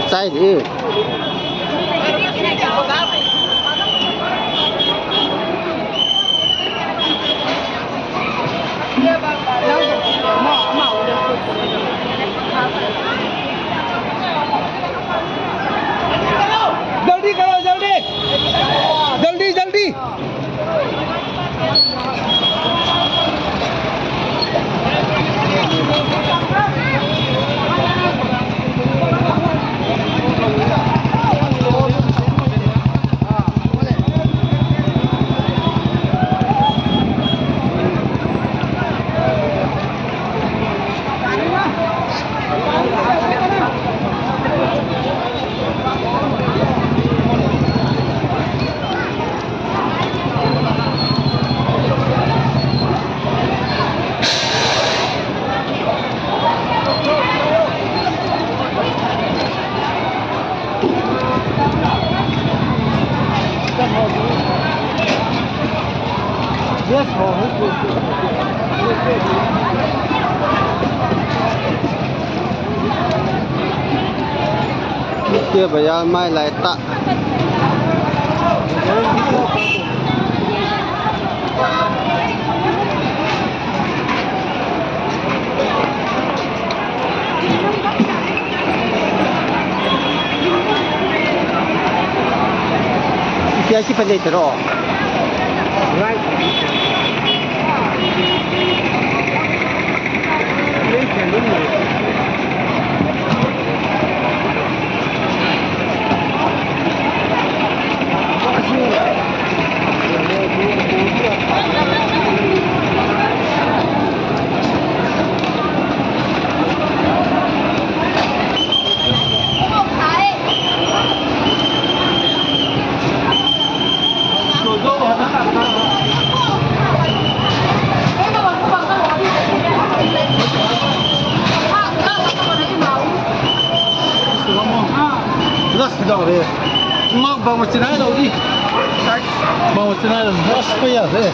Sai đi. जल्दी करो जल्दी जल्दी जल्दी Yes, Kia bây mai lại tạ. Kia si pandai terus. right Rất đỏ đi. Mau vào một chân này đâu đi. Vào một chân này là rất phải à thế.